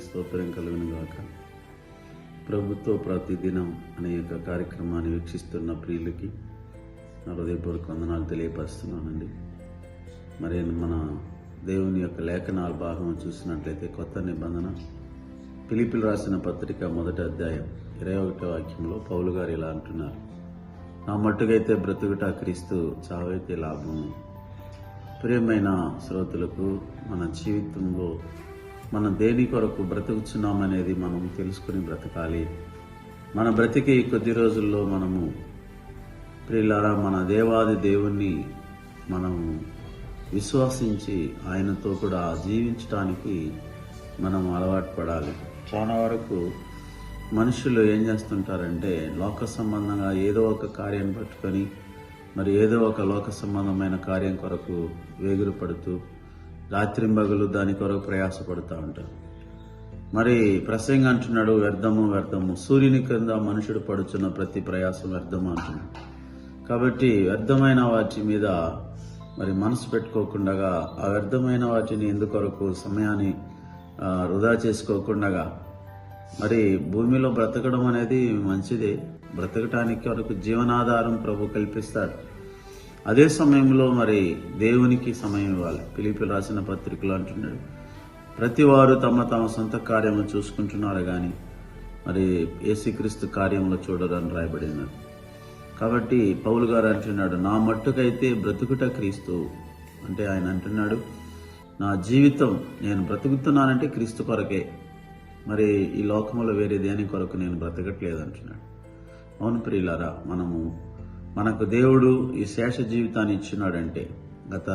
స్తోత్రం కలుగును గాక. ప్రభుత్వ ప్రతిదినం అనే యొక్క కార్యక్రమాన్ని వీక్షిస్తున్న ప్రియులకి నా హృదయపూర్వక వందనాలు తెలియపరుస్తున్నానండి. మరి మన దేవుని యొక్క లేఖనాల భాగం చూసినట్లయితే కొత్త నిబంధన ఫిలిప్పీయులకు రాసిన పత్రిక 1వ అధ్యాయం 21వ వాక్యంలో పౌలు గారు ఇలా అంటున్నారు, నా మట్టుకైతే బ్రతుకుట క్రీస్తు, చావైతే లాభము. ప్రియమైన శ్రోతలకు, మన జీవితంలో మనం దేని కొరకు బ్రతుకుతున్నామనేది మనం తెలుసుకుని బ్రతకాలి. మన బ్రతికి కొద్ది రోజుల్లో మనము ప్రియులారా మన దేవాది దేవుణ్ణి మనము విశ్వసించి ఆయనతో కూడా జీవించడానికి మనం అలవాటు పడాలి. చాలా వరకు మనుషులు ఏం చేస్తుంటారంటే లోక సంబంధంగా ఏదో ఒక కార్యాన్ని పట్టుకొని మరి ఏదో ఒక లోక సంబంధమైన కార్యం కొరకు వేగురు పడుతూ రాత్రింబగలు దాని కొరకు ప్రయాసపడుతూ ఉంటారు. మరి ప్రసంగం అంటున్నాడు, వ్యర్థము వ్యర్థము, సూర్యుని క్రింద మనుషుడు పడుచున్న ప్రతి ప్రయాసం వ్యర్థము అంటున్నాడు. కాబట్టి వ్యర్థమైన వాటి మీద మరి మనసు పెట్టుకోకుండా ఆ వ్యర్థమైన వాటిని ఎందుకొరకు సమయాన్ని వృధా చేసుకోకుండా మరి భూమిలో బ్రతకడం అనేది మంచిదే. బ్రతకటానికి వరకు జీవనాధారం ప్రభు కల్పిస్తాడు. అదే సమయంలో మరి దేవునికి సమయం ఇవ్వాలి. ఫిలిప్పీయులకు రాసిన పత్రికలో అంటున్నాడు, ప్రతి వారు తమ తమ సొంత కార్యము చూసుకుంటున్నారు కానీ మరి యేసుక్రీస్తు కార్యంలో చూడరు అని రాయబడినాడు. కాబట్టి పౌలు గారు అంటున్నాడు, నా మట్టుకైతే బ్రతుకుట క్రీస్తు. అంటే ఆయన అంటున్నాడు, నా జీవితం నేను బ్రతుకుతున్నానంటే క్రీస్తు కొరకే, మరి ఈ లోకంలో వేరే దేని కొరకు నేను బ్రతకట్లేదు అంటున్నాడు. అవును ప్రియులారా, మనకు దేవుడు ఈ శేష జీవితాన్ని ఇచ్చినాడంటే గత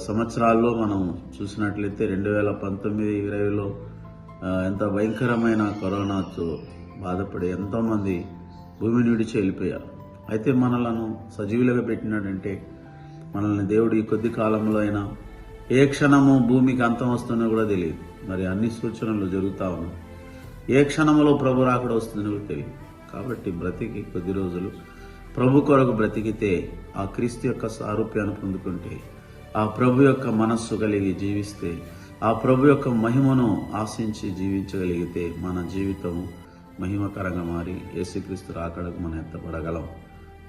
సంవత్సరాల్లో మనం చూసినట్లయితే 2019-20లో ఎంత భయంకరమైన కరోనాతో బాధపడి ఎంతోమంది భూమిని విడిచి వెళ్ళిపోయారు. అయితే మనలను సజీవులుగా పెట్టినాడంటే మనల్ని దేవుడు ఈ కొద్ది కాలంలో అయినా ఏ క్షణము భూమికి అంతం వస్తుందో కూడా తెలియదు. మరి అన్ని సూచనలు జరుగుతూ ఉన్నాయి. ఏ క్షణంలో ప్రభు రాకడ వస్తుందో కూడా తెలియదు. కాబట్టి బ్రతికి కొద్ది రోజులు ప్రభు కొరకు బ్రతికితే, ఆ క్రీస్తు యొక్క సారూప్యాన్ని పొందుకుంటే, ఆ ప్రభు యొక్క మనస్సు కలిగి జీవిస్తే, ఆ ప్రభు యొక్క మహిమను ఆశించి జీవించగలిగితే మన జీవితం మహిమకరంగా మారి యేసుక్రీస్తు రాకడకు మనం ఎత్తపడగలం.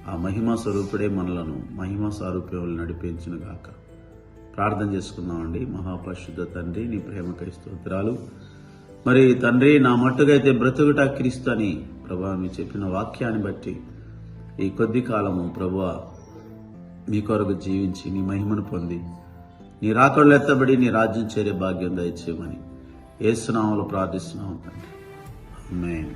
ఆ మహిమ స్వరూపుడే మనలను మహిమ సారూప్యములు నడిపించును గాక. ప్రార్థన చేసుకుందామండి. మహాపరిశుద్ధ తండ్రి, నీ ప్రేమకై స్తోత్రాలు. మరి తండ్రి, నా మట్టుకైతే బ్రతుకుట క్రీస్తు అని ప్రభువా మీరు చెప్పిన వాక్యాన్ని బట్టి ఈ కొద్ది కాలము ప్రభువా మీ కొరకు జీవించి నీ మహిమను పొంది నీ రాకడలో ఎత్తబడి నీ రాజ్యం చేరే భాగ్యం దయచేయమని యేసు నామములో ప్రార్థిస్తున్నాము తండ్రి. ఆమేన్.